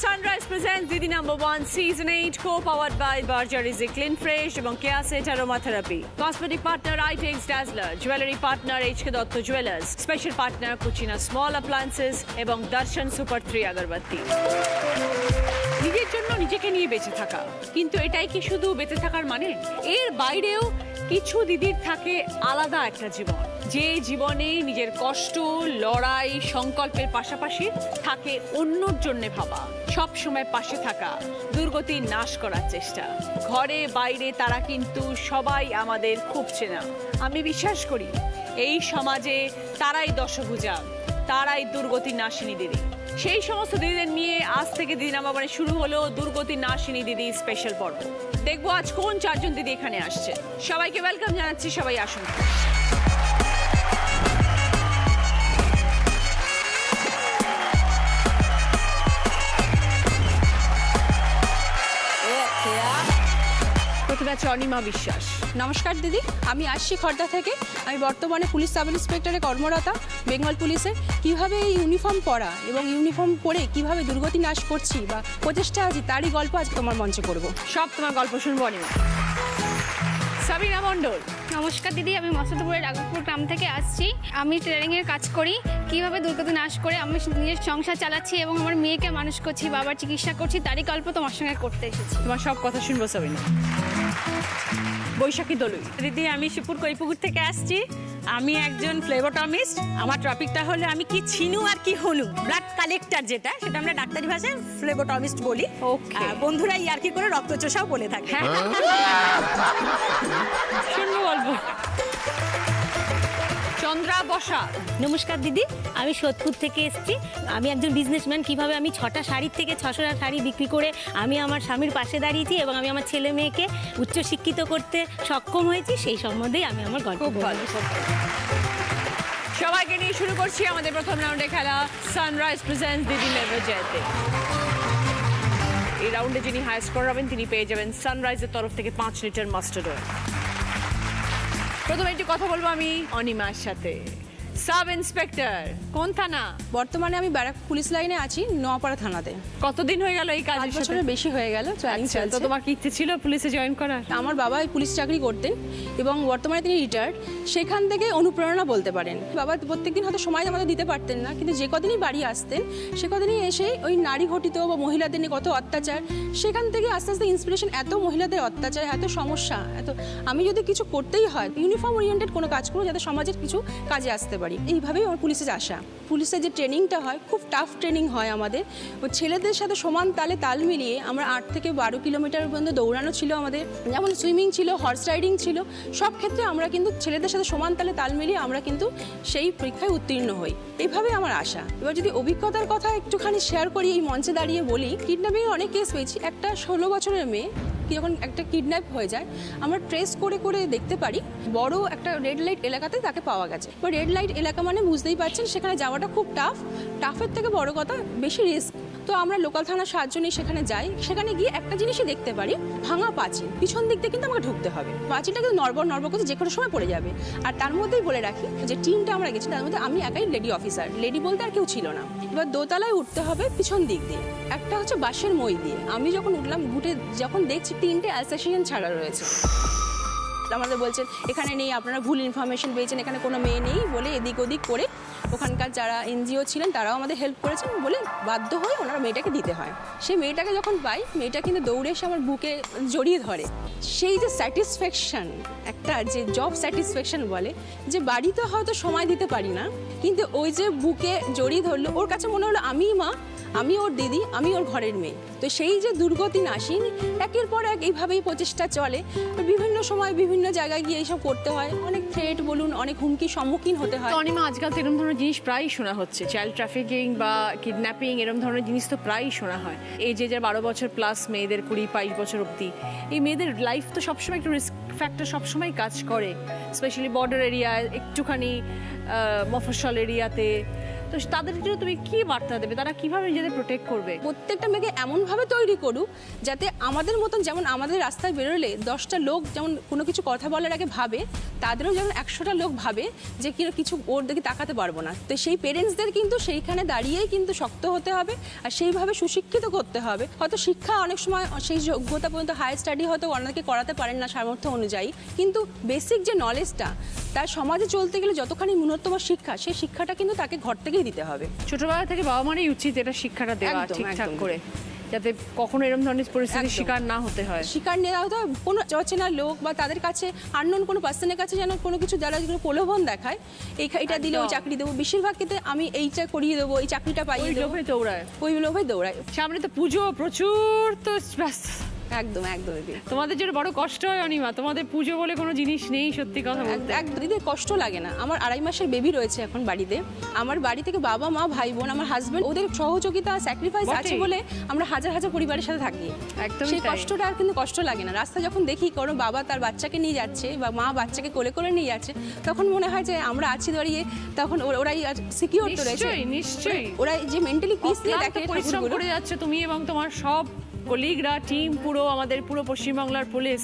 Sunrise presents Didi #1 Season 8 co-powered by Berger Easy Clean Fresh এবং Care Set Aromatherapy. Cosmetic partner iTake's Dazzler, Jewelry partner HK Dotto Jewelers, Special partner Cucina Small Appliances এবং Darshan Super 3 আগরবাতি। নিজের জন্য নিজেকে নিয়ে বেঁচে থাকা, কিন্তু এটাই কি শুধু বেঁচে থাকার মানে? এর বাইরেও কিছু দিদির থাকে আলাদা একটা জীবন, যে জীবনে নিজের কষ্ট, লড়াই, সংকল্পের পাশাপাশি থাকে অন্যর জন্য ভাবা, সব সময় পাশে থাকা, দুর্গতি নাশ করার চেষ্টা। ঘরে বাইরে তারা কিন্তু সবাই আমাদের খুব চেনা। আমি বিশ্বাস করি এই সমাজে তারাই দশভুজা, তারাই দুর্গতি নাশিনী দিদি। সেই সমস্ত দিদিদের নিয়ে আজ থেকে দিদি #1 শুরু হলো দুর্গতি নাশিনী দিদি স্পেশাল পর্ব। দেখবো আজ কোন চারজন দিদি এখানে আসছে। সবাইকে ওয়েলকাম জানাচ্ছি, সবাই আসুন। প্রথমে আছে অনিমা বিশ্বাস। নমস্কার দিদি, আমি আসছি খর্দা থেকে। আমি বর্তমানে পুলিশ সাব ইন্সপেক্টরে কর্মরতা, বেঙ্গল পুলিশের। কিভাবে এই ইউনিফর্ম পরা এবং ইউনিফর্ম পরে কিভাবে দুর্গতি নাশ করছি বা প্রচেষ্টা আছি, তারই গল্প আজকে তোমার মঞ্চে করব। সব তোমার গল্প শুনবো অনিমা। সাবিনা মণ্ডল। নমস্কার দিদি, আমি মসুদপুরের রাঘবপুর গ্রাম থেকে আসছি। আমি ট্রেনিংয়ের কাজ করি, কিভাবে দুর্গতি নাশ করে আমি নিজের সংসার চালাচ্ছি এবং আমার মেয়েকে মানুষ করছি, বাবার চিকিৎসা করছি, তারই গল্প তোমার সঙ্গে করতে এসেছি। তোমার সব কথা শুনবো সাবিনা। বৈশাখী দলুই। দিদি, আমি শিবপুর কৈপুকুর থেকে আসছি। আমি একজন ফ্লেবোটমিস্ট। আমার টপিকটা হলো আমি কি ছিনু আর কি হনু, ব্লাড কালেক্টর, যেটা সেটা আমরা ডাক্তারি ভাষায় ফ্লেবোটমিস্ট বলি। ওকে, বন্ধুরা ইয়ার কি করে রক্তচোষাও বলে থাকে। শুনবো গল্প। চন্দ্রা বসা। নমস্কার দিদি, আমি সোদপুর থেকে এসেছি। আমি একজন বিজনেসম্যান। কিভাবে আমি 6টা শাড়ির থেকে 600টা শাড়ি বিক্রি করে আমি আমার স্বামীর পাশে দাঁড়িয়েছি এবং আমি আমার ছেলে মেয়েকে উচ্চশিক্ষিত করতে সক্ষম হয়েছি, সেই সম্বন্ধেই আমি আমার গল্প বলবো। সবাইকে নিয়ে শুরু করছি আমাদের প্রথম রাউন্ডে খেলা সানরাইজ প্রেজেন্টস দিদি নেভার জেতে। এই রাউন্ডে যিনি হাই স্কোর হবেন তিনি পেয়ে যাবেন সানরাইজের তরফ থেকে 5 লিটার মাস্টার্ড অয়েল। প্রথমে একটু কথা বলবো আমি অনিমার সাথে। সাব ইন্সপেক্টর, কোন থানা? বর্তমানে আমি ব্যারাক পুলিশ লাইনে আছি, নোয়াপাড়া থানাতে। কতদিন হয়ে গেল এই কাজ? 5 বছরের বেশি হয়ে গেল। তো তোমার কি ইচ্ছে ছিল পুলিশে জয়েন করার? আমার বাবা পুলিশ চাকরি করতেন এবং বর্তমানে তিনি রিটায়ার্ড। সেখান থেকে অনুপ্রেরণা বলতে পারেন। বাবা প্রত্যেকদিন হয়তো সময় আমাদের দিতে পারতেন না, কিন্তু যে কদিনই বাড়ি আসতেন সে কদিনই এসে ওই নারী ঘটিত বা মহিলাদের নিয়ে কত অত্যাচার, সেখান থেকে আস্তে আস্তে ইন্সপিরেশন, এত মহিলাদের অত্যাচার, এত সমস্যা, এত আমি যদি কিছু করতেই হয় ইউনিফর্ম ওরিয়েন্টেড কোনো কাজ করবো যাতে সমাজের কিছু কাজে আসতে পারি। এইভাবেই আমার পুলিশে আসা। পুলিশের যে ট্রেনিংটা হয় খুব টাফ ট্রেনিং হয় আমাদের। ছেলেদের সাথে সমান তালে তাল মিলিয়ে আমরা 8 থেকে 12 কিলোমিটার পর্যন্ত দৌড়ানো ছিল আমাদের, যেমন সুইমিং ছিল, হর্স রাইডিং ছিল। সব ক্ষেত্রে আমরা কিন্তু ছেলেদের সাথে সমান তালে তাল মিলিয়ে আমরা কিন্তু সেই পরীক্ষায় উত্তীর্ণ হই। এইভাবেই আমার আশা। এবার যদি অভিজ্ঞতার কথা একটুখানি শেয়ার করি, এই মঞ্চে দাঁড়িয়ে বলি, কিডন্যাপিংয়ের অনেক কেস পেয়েছি। একটা 16 বছরের মেয়ে যখন একটা কিডন্যাপ হয়ে যায়, আমরা ট্রেস করে করে দেখতে পারি বড় একটা রেড লাইট এলাকাতে তাকে পাওয়া গেছে। এবার রেড লাইট এলাকা মানে বুঝতেই পারছেন সেখানে যাওয়াটা খুব টাফের থেকে বড় কথা বেশি রিস্ক। তো আমরা লোকাল থানার সাহায্য নিয়ে সেখানে যাই। সেখানে গিয়ে একটা জিনিসই দেখতে পারি, ভাঙা পাঁচিল, পিছন দিক দিয়ে কিন্তু আমাকে ঢুকতে হবে। পাঁচিলটা কিন্তু নড়বড় করতে যে কোনো সময় পড়ে যাবে। আর তার মধ্যেই বলে রাখি যে টিমটা আমরা গেছি তার মধ্যে আমি একাই লেডি অফিসার, লেডি বলতে আর কেউ ছিল না। এবার দোতলায় উঠতে হবে পিছন দিক দিয়ে, একটা হচ্ছে বাঁশের মই দিয়ে। আমি যখন উঠলাম, উঠে যখন দেখছি 3টে অ্যালসেশন ছাড়া রয়েছে। আমাদের বলছেন এখানে নেই, আপনারা ভুল ইনফরমেশন পেয়েছেন, এখানে কোনো মেয়ে নেই বলে এদিক ওদিক করে ওখানকার যারা এনজিও ছিলেন তারাও আমাদের হেল্প করেছেন বলে বাধ্য হয়ে ওনারা মেয়েটাকে দিতে হয়। সেই মেয়েটাকে যখন পাই, মেয়েটা কিন্তু দৌড়ে এসে আমার বুকে জড়িয়ে ধরে। সেই যে স্যাটিসফ্যাকশন, একটা যে জব স্যাটিসফ্যাকশন বলে, যে বাড়িতে হয়তো সময় দিতে পারি না, কিন্তু ওই যে বুকে জড়িয়ে ধরলো, ওর কাছে মনে হলো আমি মা, আমি ওর দিদি, আমি ওর ঘরের মেয়ে। তো সেই যে দুর্গতি নাশিন, একের পর এক এইভাবেই প্রচেষ্টা চলে। বিভিন্ন সময় বিভিন্ন জায়গায় গিয়ে এইসব করতে হয়, অনেক থ্রেট বলুন, অনেক হুমকির সম্মুখীন হতে হয়। অনিমা, আজকাল তো এরকম ধরনের জিনিস প্রায়ই শোনা হচ্ছে, চাইল্ড ট্রাফিকিং বা কিডন্যাপিং, এরকম ধরনের জিনিস তো প্রায়ই শোনা হয়। এই যে 12 বছর প্লাস মেয়েদের 20-22 বছর অবধি, এই মেয়েদের লাইফ তো সবসময় একটু রিস্ক ফ্যাক্টর সবসময় কাজ করে, স্পেশালি বর্ডার এরিয়ায়, একটুখানি মফস্বল এরিয়াতে। তো তাদের জন্য তুমি কি বার্তা দেবে, তারা কিভাবে নিজেদের প্রোটেক্ট করবে? প্রত্যেকটা মেয়েকে এমনভাবে তৈরি করুক যাতে আমাদের মতন, যেমন আমাদের রাস্তায় বেরোলে 10টা লোক যেমন কোনো কিছু কথা বলার আগে ভাবে, তাদেরও যেমন 100টা লোক ভাবে যে কিছু ওর দিকে তাকাতে পারবো না। তো সেই পেরেন্টসদের কিন্তু সেইখানে দাঁড়িয়েই কিন্তু শক্ত হতে হবে আর সেইভাবে সুশিক্ষিত করতে হবে। হয়তো শিক্ষা অনেক সময় সেই যোগ্যতা পর্যন্ত হায়ার স্টাডি হয়তো অনেকে করাতে পারেন না সামর্থ্য অনুযায়ী, কিন্তু বেসিক যে নলেজটা তার সমাজে চলতে গেলে যতখানি ন্যূনতম শিক্ষা, সেই শিক্ষাটা কিন্তু তাকে ঘর থেকেই দিতে হবে। ছোটবেলা থেকে বাবা মারই উচিত এটা শিক্ষাটা দেওয়া একদম, ঠিকঠাক একদম। করে, যাতে কখনো এরকম ধরনের পরিস্থিতির একদম। শিকার না হতে হয়। শিকার নেওয়া হতো কোনো অচেনা লোক বা তাদের কাছে আননোন কোনো পার্সনের কাছে যেন কোনো কিছু দ্বারা যেগুলো প্রলোভন দেখায়, এটা দিলে ওই চাকরি দেবো, বেশিরভাগ ক্ষেত্রে আমি এইটা করিয়ে দেবো, এই চাকরিটা পাইয়ে ওই দেবো, লোভে দৌড়ায়। ওই লোভে দৌড়ায়। সামনে তো পুজো প্রচুর, তো ব্যস্ত। একদম একদম দিদি, তোমাদের জন্য বড় কষ্ট হয় অনিমা, তোমাদের পুজো বলে কোনো জিনিস নেই, সত্যি কথা বলতে। একদম দিদি, কষ্ট লাগে না। আমার 2.5 মাসের বেবি রয়েছে এখন বাড়িতে। আমার বাড়ি থেকে বাবা মা ভাই বোন আমার হাজবেন্ড, ওদের সহযোগিতা স্যাক্রিফাইস বটেই। আছে বলে আমরা হাজার হাজার পরিবারের সাথে থাকি। একদমই সেই তাই। কষ্টটা আর কিন্তু কষ্ট লাগে না। রাস্তা যখন দেখি কোনো বাবা তার বাচ্চাকে নিয়ে যাচ্ছে বা মা বাচ্চাকে কোলে করে নিয়ে যাচ্ছে, তখন মনে হয় যে আমরা আছি দাঁড়িয়ে, তখন ওরাই সিকিউর তো রয়েছে। নিশ্চয়ই নিশ্চয়ই। ওরা যে মেন্টালি পিস দিয়ে অক্লান্ত দেখে পরিশ্রম ঠাকুরগুলো। করে যাচ্ছে তুমি এবং তোমার সব কলিগরা, টিম, পুরো আমাদের পুরো পশ্চিমবাংলার পুলিশ।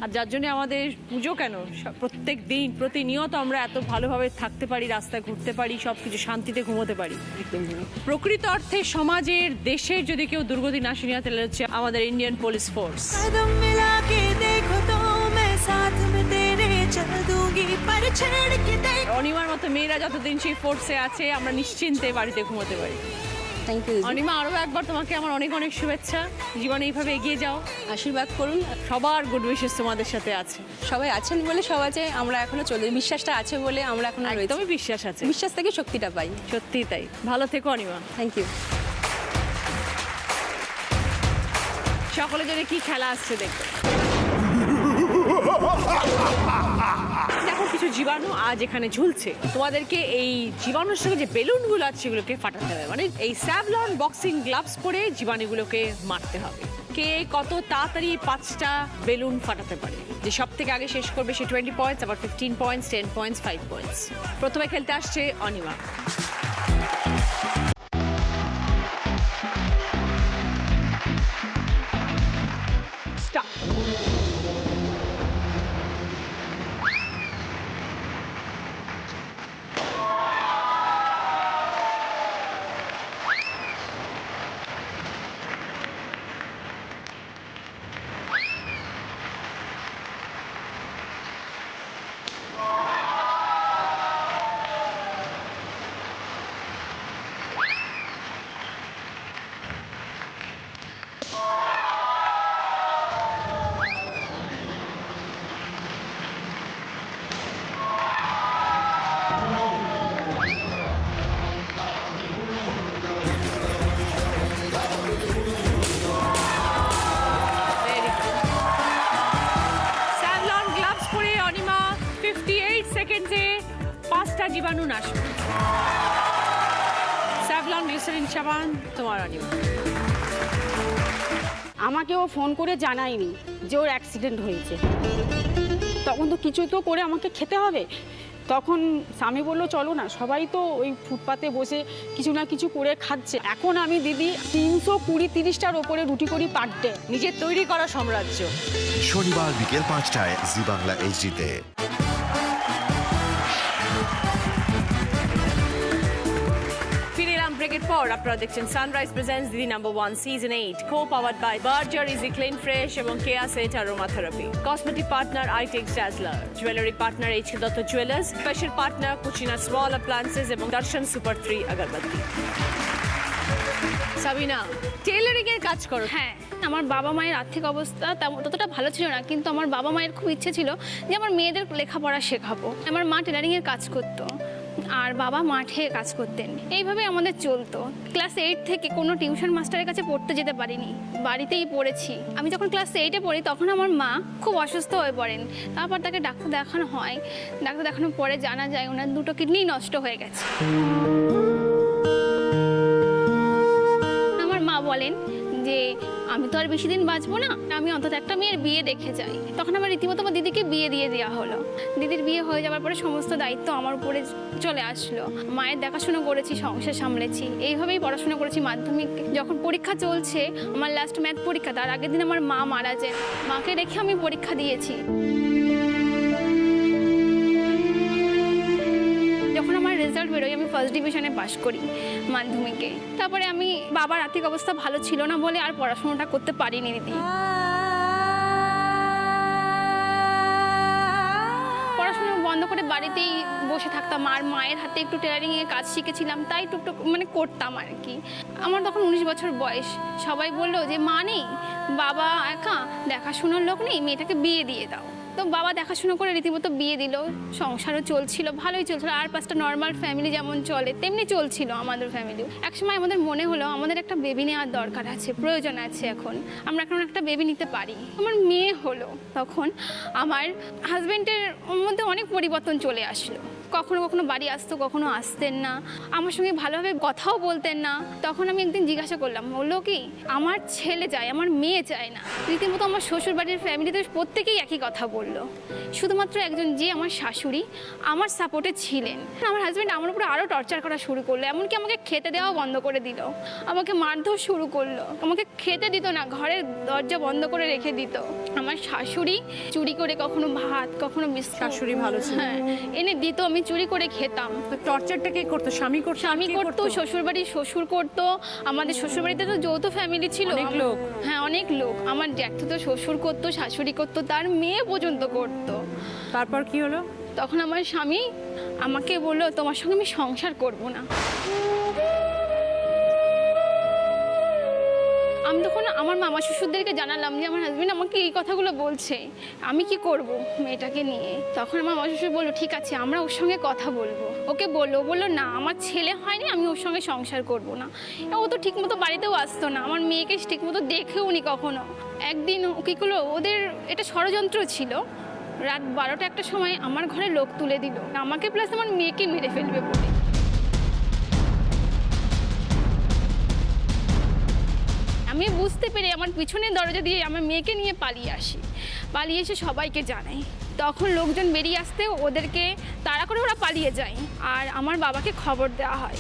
আর যার জন্য আমাদের পুজো কেন, প্রত্যেক দিন প্রতিনিয়ত আমরা এত ভালোভাবে থাকতে পারি, রাস্তায় ঘুরতে পারি, সব কিছু শান্তিতে ঘুমোতে পারি। প্রকৃত অর্থে সমাজের, দেশের যদি কেউ দুর্গতি না শুনিয়া, তাহলে হচ্ছে আমাদের ইন্ডিয়ান পুলিশ ফোর্স। कदम मिला के देखो तो मैं साथ में तेरे चल दूंगी पर छेड़ के देख। অনিমার মতো মেয়েরা যতদিন সেই ফোর্সে আছে, আমরা নিশ্চিন্তে বাড়িতে ঘুমোতে পারি। Thank you. অনিমা, আরও একবার তোমাকে আমার অনেক অনেক শুভেচ্ছা। জীবনে এইভাবে এগিয়ে যাও, আশীর্বাদ করুন। সবার গুড উইশেস তোমাদের সাথে আছে। সবাই আছেন বলে সব আছে, আমরা এখনো চলে, বিশ্বাসটা আছে বলে আমরা এখনো রয়েছি। একদমই বিশ্বাস আছে, বিশ্বাস থেকে শক্তিটা পাই। সত্যিই তাই। ভালো থেকো অনিমা। Thank you. সকলের জন্য কি খেলা আসছে দেখো। দেখো কিছু জীবাণু আজ এখানে ঝুলছে, তোমাদেরকে এই জীবাণুর সঙ্গে যে বেলুনগুলো আছে সেগুলোকে ফাটাতে হবে। মানে এই স্যাভলন বক্সিং গ্লাভস পরে জীবাণুগুলোকে মারতে হবে। কে কত তাড়াতাড়ি 5টা বেলুন ফাটাতে পারে, যে সব থেকে আগে শেষ করবে সে 20 পয়েন্টস, আবার 15 পয়েন্টস, 10 পয়েন্টস, 5 পয়েন্টস। প্রথমে খেলতে আসছে অনিমা। স্যাভলন গ্লাভস পরে অনিমা 58 সেকেন্ডে 5টা জীবাণু নাশ করে। স্যাভলন গ্লিসারিন সাবান তোমার অনিমা। আমাকে ও ফোন করে জানায়নি যে ওর অ্যাক্সিডেন্ট হয়েছে। তখন তো কিছু তো করে আমাকে খেতে হবে। তখন স্বামী বললো চলো না, সবাই তো ওই ফুটপাতে বসে কিছু না কিছু করে খাচ্ছে। এখন আমি দিদি 320-30টার ওপরে রুটি করি পার ডে। নিজের তৈরি করা সাম্রাজ্য। শনিবার বিকেল 5টায় জি বাংলা এইচডিতে। ফিরে এলাম ব্রেকের পর। আপনারা দেখছেন Sunrise presents Didi number 1 season 8, co powered by Berger easy clean fresh এবং Keya Seth aromatherapy. Cosmetic partner Itex dazzler, jewellery partner HK Dutta jewellers, special partner Cucina small appliances এবং দর্শন সুপার 3 আগরবাতি। সাবিনা, টেইলারিং এর কাজ করো। হ্যাঁ, আমার বাবা মায়ের আর্থিক অবস্থা ততটা ভালো ছিল না, কিন্তু আমার বাবা মায়ের খুব ইচ্ছে ছিল যে আমার মেয়েদের লেখাপড়া শেখাবো। আমার মা টেলারিংয়ের কাজ করতো আর বাবা মাঠে কাজ করতেন। এইভাবে আমাদের চলতো। ক্লাস 8 থেকে কোনো টিউশন মাস্টারের কাছে পড়তে যেতে পারিনি, বাড়িতেই পড়েছি। আমি যখন ক্লাস 8-এ পড়ি তখন আমার মা খুব অসুস্থ হয়ে পড়েন। তারপর তাকে ডাক্তার দেখানো হয়। ডাক্তার দেখানোর পরে জানা যায় ওনার 2টো কিডনি নষ্ট হয়ে গেছে। আমার মা বলেন যে আমি তো আর বেশি দিন বাঁচবো না, আমি অন্তত একটা মেয়ের বিয়ে দেখে যাই। তখন আমার রীতিমতো আমার দিদিকে বিয়ে দিয়ে দেওয়া হলো। দিদির বিয়ে হয়ে যাওয়ার পরে সমস্ত দায়িত্ব আমার উপরে চলে আসলো। মায়ের দেখাশোনা করেছি, সংসার সামলেছি, এইভাবেই পড়াশোনা করেছি। মাধ্যমিক যখন পরীক্ষা চলছে, আমার লাস্ট ম্যাথ পরীক্ষা, তার আগের দিন আমার মা মারা যায়। মাকে রেখে আমি পরীক্ষা দিয়েছি। যখন আমার রেজাল্ট বেরোয়, আমি ফার্স্ট ডিভিশনে পাশ করি মাধ্যমিকে। তারপরে আমি বাবার আর্থিক অবস্থা ভালো ছিল না বলে আর পড়াশোনাটা করতে পারিনি দিদি। পড়াশোনা বন্ধ করে বাড়িতেই বসে থাকতাম, আর মায়ের হাতে একটু টেলারিংয়ে কাজ শিখেছিলাম, তাই টুকটুক মানে করতাম আর কি। আমার তখন 19 বছর বয়স। সবাই বললো যে মা নেই, বাবা একা, দেখাশোনার লোক নেই, মেয়েটাকে বিয়ে দিয়ে দাও। তো বাবা দেখাশোনা করে রীতিমতো বিয়ে দিল। সংসারও চলছিল, ভালোই চলছিল। আর 5টা নর্মাল ফ্যামিলি যেমন চলে তেমনি চলছিল আমাদের ফ্যামিলিও। একসময় আমাদের মনে হলো আমাদের একটা বেবি নেওয়ার দরকার আছে, প্রয়োজন আছে। এখন আমরা এখন একটা বেবি নিতে পারি। আমার মেয়ে হলো। তখন আমার হাজব্যান্ডের মধ্যে অনেক পরিবর্তন চলে আসলো। কখনো কখনো বাড়ি আসতো, কখনো আসতেন না, আমার সঙ্গে ভালোভাবে কথাও বলতেন না। তখন আমি একদিন জিজ্ঞাসা করলাম, বললো কি আমার ছেলে চায়, আমার মেয়ে চায় না। রীতিমতো আমার শ্বশুর বাড়ির ফ্যামিলিতে প্রত্যেকেই একই কথা বললো। শুধুমাত্র একজন যে আমার শাশুড়ি আমার সাপোর্টে ছিলেন। আমার হাজব্যান্ড আমার উপরে আরও টর্চার করা শুরু করলো, এমনকি আমাকে খেতে দেওয়া বন্ধ করে দিল, আমাকে মারধর শুরু করলো, আমাকে খেতে দিত না, ঘরের দরজা বন্ধ করে রেখে দিত। আমার শাশুড়ি চুরি করে কখনো ভাত, কখনো বিস্কুট, শাশুড়ি ভালো ছিল, হ্যাঁ, এনে দিত, আমি চুরি করে খেতাম। তো টর্চারটা কে করতো? স্বামী করতো? স্বামী করতো, শ্বশুরবাড়ির শ্বশুর করতো। আমাদের শ্বশুরবাড়িতে তো যৌথ ফ্যামিলি ছিল, অনেক লোক। হ্যাঁ অনেক লোক। আমার জ্যাঠতো শ্বশুর করতো, শাশুড়ি করতো, তার মেয়ে পর্যন্ত করতো। তারপর কি হলো? তখন আমার স্বামী আমাকে বললো, তোমার সঙ্গে আমি সংসার করব না। আমি তখন আমার মামা শ্বশুরদেরকে জানালাম যে আমার হাজবেন্ড আমাকে এই কথাগুলো বলছে, আমি কি করব মেয়েটাকে নিয়ে। তখন আমার মামা শ্বশুর বললো, ঠিক আছে আমরা ওর সঙ্গে কথা বলবো। ওকে বললো না আমার ছেলে হয়নি, আমি ওর সঙ্গে সংসার করব না। ও তো ঠিকমতো বাড়িতেও আসতো না, আমার মেয়েকে ঠিকমতো দেখেও নি কখনো। একদিন কী করলো, ওদের এটা ষড়যন্ত্র ছিল। রাত 12টা একটা সময় আমার ঘরে লোক তুলে দিল, আমাকে প্লাস আমার মেয়েকে মেরে ফেলবে বলে। আমি বুঝতে পেরে আমার পিছনের দরজা দিয়ে আমার মেয়েকে নিয়ে পালিয়ে আসি। পালিয়ে এসে সবাইকে জানাই। তখন লোকজন বেরিয়ে আসতে ওদেরকে তাড়া করে ওরা পালিয়ে যায়, আর আমার বাবাকে খবর দেওয়া হয়।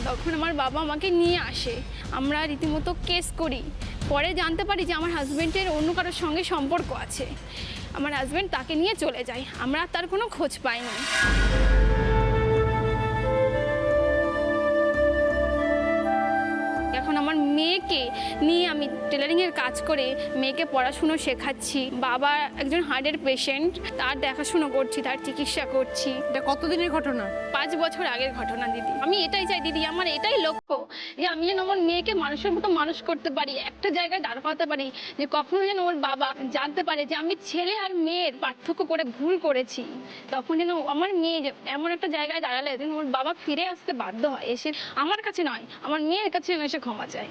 তখন আমার বাবা আমাকে নিয়ে আসে, আমরা রীতিমতো কেস করি। পরে জানতে পারি যে আমার হাজব্যান্ডের অন্য কারোর সঙ্গে সম্পর্ক আছে। আমার হাজব্যান্ড তাকে নিয়ে চলে যায়, আমরা তার কোনো খোঁজ পাইনি। এখন আমার মেয়েকে নিয়ে আমি টেলারিংয়ের কাজ করে মেয়েকে পড়াশুনো শেখাচ্ছি। বাবা একজন হার্টের পেশেন্ট, তার দেখাশুনো করছি, তার চিকিৎসা করছি। এটা কতদিনের ঘটনা? 5 বছর আগের ঘটনা দিদি। আমি এটাই চাই দিদি, আমার এটাই লক্ষ্য যে আমি যেন আমার মেয়েকে মানুষের মতো মানুষ করতে পারি, একটা জায়গায় দাঁড় করাতে পারি, যে কখনো যেন ওর বাবা জানতে পারে যে আমি ছেলে আর মেয়ের পার্থক্য করে ভুল করেছি। তখন যেন আমার মেয়ে এমন একটা জায়গায় দাঁড়ালে যেন ওর বাবা ফিরে আসতে বাধ্য হয়, এসে আমার কাছে নয় আমার মেয়ের কাছে এসে ক্ষমা চাই।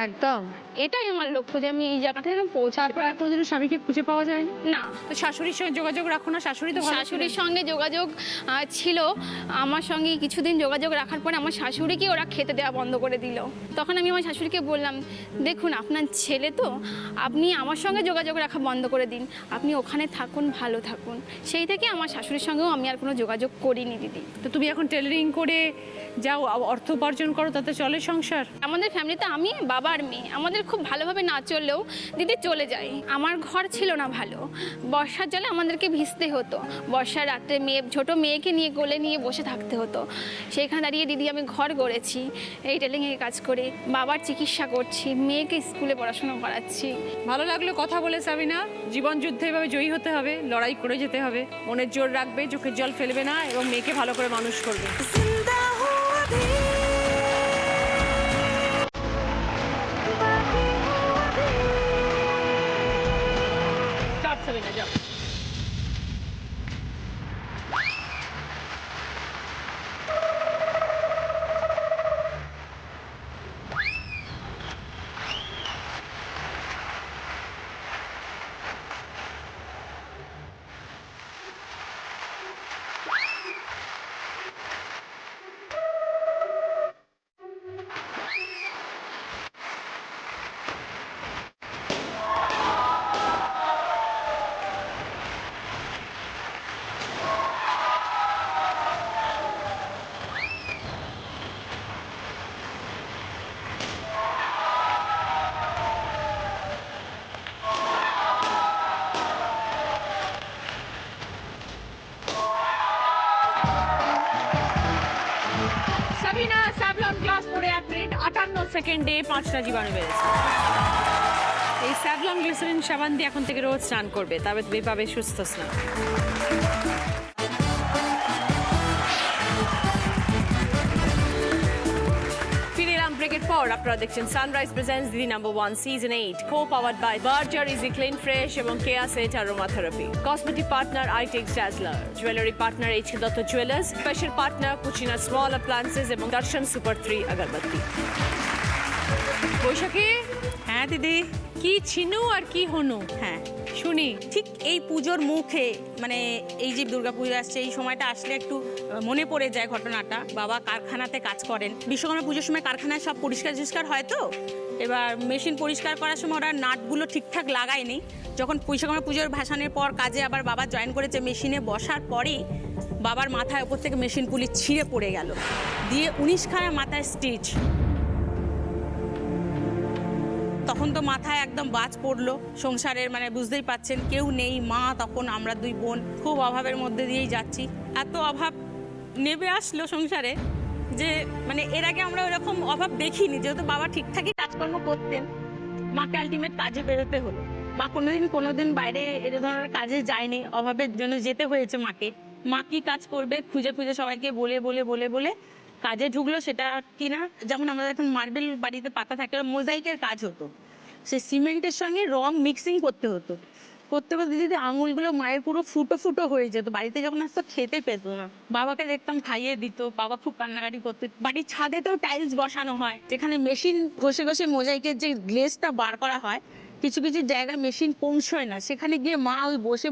একদম এটাই আমার লক্ষ্য, যে আমি এই জায়গাটা যেন পৌঁছাতে পারি। এতদিন স্বামীকে খুঁজে পাওয়া যায় না। তো শাশুড়ির সঙ্গে যোগাযোগ রাখো না? শাশুড়ি তো ভালো শাশুড়ির সঙ্গে যোগাযোগ ছিল, আমার সঙ্গে কিছুদিন যোগাযোগ রাখার পরে আমার শাশুড়িকে ওরা খেতে দেওয়া বন্ধ করে দিল। তখন আমি আমার শাশুড়িকে বললাম, দেখুন আপনার ছেলে তো, আপনি আমার সঙ্গে যোগাযোগ রাখা বন্ধ করে দিন, আপনি ওখানে থাকুন, ভালো থাকুন। সেই থেকে আমার শাশুড়ির সঙ্গেও আমি আর কোনো যোগাযোগ করিনি দিদি। তো তুমি এখন টেলারিং করে যাও, অর্থ উপার্জন করো, তাতে চলে সংসার? আমাদের ফ্যামিলিতে আমি, বাবা আর মেয়ে, আমাদের খুব ভালোভাবে না চললেও দিদি চলে যায়। আমার ঘর ছিল না ভালো, বর্ষার জলে আমাদেরকে ভিজতে হতো। বর্ষার রাত্রে ছোট মেয়েকে নিয়ে কোলে নিয়ে বসে থাকতে হতো। সেখানে দাঁড়িয়ে দিদি আমি ঘর গড়েছি, এই টেলারিংয়ের কাজ করে বাবার চিকিৎসা করছি, মেয়েকে স্কুলে পড়াশোনা করাচ্ছি। ভালো লাগলো কথা বলে সাবিনা। জীবন যুদ্ধে এভাবে জয়ী হতে হবে, লড়াই করে যেতে হবে, মনের জোর রাখবে, চোখের জল ফেলবে না এবং মেয়েকে ভালো করে মানুষ করবে। जिंदा हूँ अभी, बाकी हूँ अभी। চাপ সাবিনা, যাও। সাবিনা স্যাভলন গ্লাস পরে 1 মিনিট 58 সেকেন্ডে 5টা জীবাণু বেড়েছে। এই স্যাভলন গ্লিসারিন সাবান দিয়ে এখন থেকে রোজ স্নান করবে, তবে তুমি পাবে সুস্থ স্নান। ব্রেকের পর আপনারা দেখছেন Sunrise presents Didi number 1 season 8 co powered by Berger easy clean fresh এবং Keya Seth aromatherapy. Cosmetic partner Itex dazzler, jewellery partner HK Dutta jewellers, special partner Cucina small appliances এবং দর্শন সুপার 3 আগরবাতি। বৈশাখী, হ্যাঁ দিদি। কি ছিনু আর কি হনু? হ্যাঁ, শুনি। ঠিক এই পুজোর মুখে, মানে এই যে দুর্গাপুজো আসছে, এই সময়টা আসলে একটু মনে পড়ে যায় ঘটনাটা। বাবা কারখানাতে কাজ করেন, বিশ্বকর্মা পুজোর সময় কারখানায় সব পরিষ্কার হয় তো, এবার মেশিন পরিষ্কার করার সময় ওরা নাটগুলো ঠিকঠাক লাগায়নি। যখন বিশ্বকর্মা পুজোর ভাসানের পর কাজে আবার বাবা জয়েন করেছে, মেশিনে বসার পরেই বাবার মাথায় ওপর থেকে মেশিন পুলি ছিঁড়ে পড়ে গেল, দিয়ে 19খানা মাথায় স্টিচ। তখন তো মাথায় একদম বাজ পড়লো সংসারের, মানে বুঝতেই পাচ্ছেন কেউ নেই, মা তখন, আমরা 2 বোন খুব অভাবের মধ্যে দিয়েই যাচ্ছি। এত অভাব নেমে আসলো সংসারে যে মানে এর আগে আমরা ওরকম অভাব দেখিনি, যেহেতু বাবা ঠিকঠাকই কাজকর্ম করতেন, মাকে আলটিমেট কাজে বেরোতে হলো। মা কোনোদিন বাইরে এ ধরনের কাজে যায়নি, অভাবের জন্য যেতে হয়েছে মাকে। মা কি কাজ করবে খুঁজে সবাইকে বলে কাজে ঢুকলো। সেটা কিনা, যেমন আমাদের এখন মার্বেল বাড়িতে পাতা থাকে, মোজাইকের কাজ হতো, সে সিমেন্টের সঙ্গে রং মিক্সিং করতে হতো। দিদি আঙুলগুলো মায়ের পুরো ফুটো হয়ে যেত, বাড়িতে যখন আসতো খেতে পেতো না। বাবাকে দেখতাম খাইয়ে দিত, বাবা খুব কান্নাকাটি করতো। বাড়ির ছাদেতেও টাইলস বসানো হয়, যেখানে মেশিন ঘষে মোজাইকের যে গ্লেজটা বার করা হয়, কিছু জায়গায় মেশিন পৌঁছয় না, সেখানে গিয়ে মা ওই বসে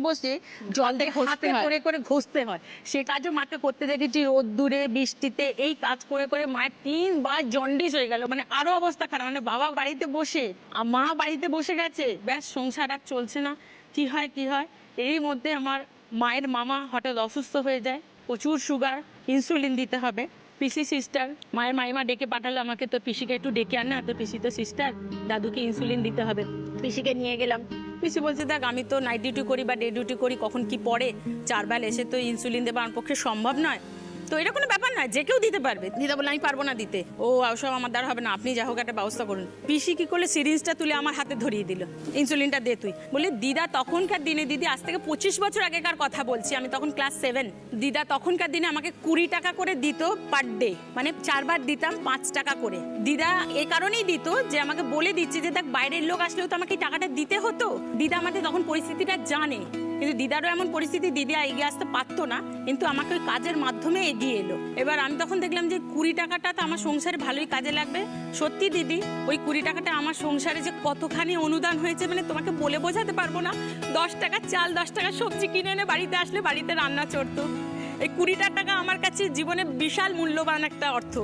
জল দিয়ে হাতে করে ঘষতে হয়। সে কাজও মাকে করতে দেখেছি, রোদ্দুরে বৃষ্টিতে। এই কাজ করে মায়ের 3 বার জন্ডিস হয়ে গেল, মানে আরো অবস্থা খারাপ। মানে বাবা বাড়িতে বসে আর মা বাড়িতে বসে গেছে, ব্যাস সংসার আর চলছে না। কি হয় এরই মধ্যে আমার মায়ের মামা হঠাৎ অসুস্থ হয়ে যায়, প্রচুর সুগার, ইনসুলিন দিতে হবে। পিসি সিস্টার, মায়ের মাইমা ডেকে পাঠালো আমাকে, তো পিসিকে একটু ডেকে আন না, তো পিসি তো সিস্টার, দাদুকে ইনসুলিন দিতে হবে। পিসিকে নিয়ে গেলাম, পিসি বলছে দেখ আমি তো নাইট ডিউটি করি বা ডে ডিউটি করি, কখন কি পড়ে, 4 বেলা এসে তো ইনসুলিন দেওয়া আমার পক্ষে সম্ভব নয়। তো এটা কোনো ব্যাপার নয়, যে কেউ দিতে পারবে। দিদা বলে আমি পারবো না দিতে, ও সব আমার দ্বারা হবে না, আপনি যা হোক একটা ব্যবস্থা করুন। পিসি কি করলে সিরিঞ্জটা তুলে আমার হাতে ধরিয়ে দিল, ইনসুলিনটা দে তুই। বলে দিদা তখনকার দিনে, দিদি আজ থেকে 25 বছর আগেকার কথা বলছি, আমি তখন ক্লাস 7, দিদা তখনকার দিনে আমাকে 20 টাকা করে দিত পার ডে, মানে 4 বার দিতাম 5 টাকা করে। দিদা এই কারণেই দিত যে আমাকে বলে দিচ্ছে যে দেখ বাইরের লোক আসলেও তো আমাকে টাকাটা দিতে হতো। দিদা আমাদের তখন পরিস্থিতিটা জানে, কিন্তু দিদারও এমন পরিস্থিতি, দিদা এগিয়ে আসতে পারতো না, কিন্তু আমাকে ওই কাজের মাধ্যমে এগিয়ে এলো। এবার আমি তখন দেখলাম যে 20 টাকাটা তো আমার সংসারে ভালোই কাজে লাগবে। সত্যি দিদি, ওই 20 টাকাটা আমার সংসারে যে কতখানি অনুদান হয়েছে, মানে তোমাকে বলে বোঝাতে পারবো না। 10 টাকার চাল, 10 টাকার সবজি কিনে এনে বাড়িতে আসলে বাড়িতে রান্না চড়তো। এই 20 টাকা আমার কাছে জীবনে বিশাল মূল্যবান একটা অর্থ।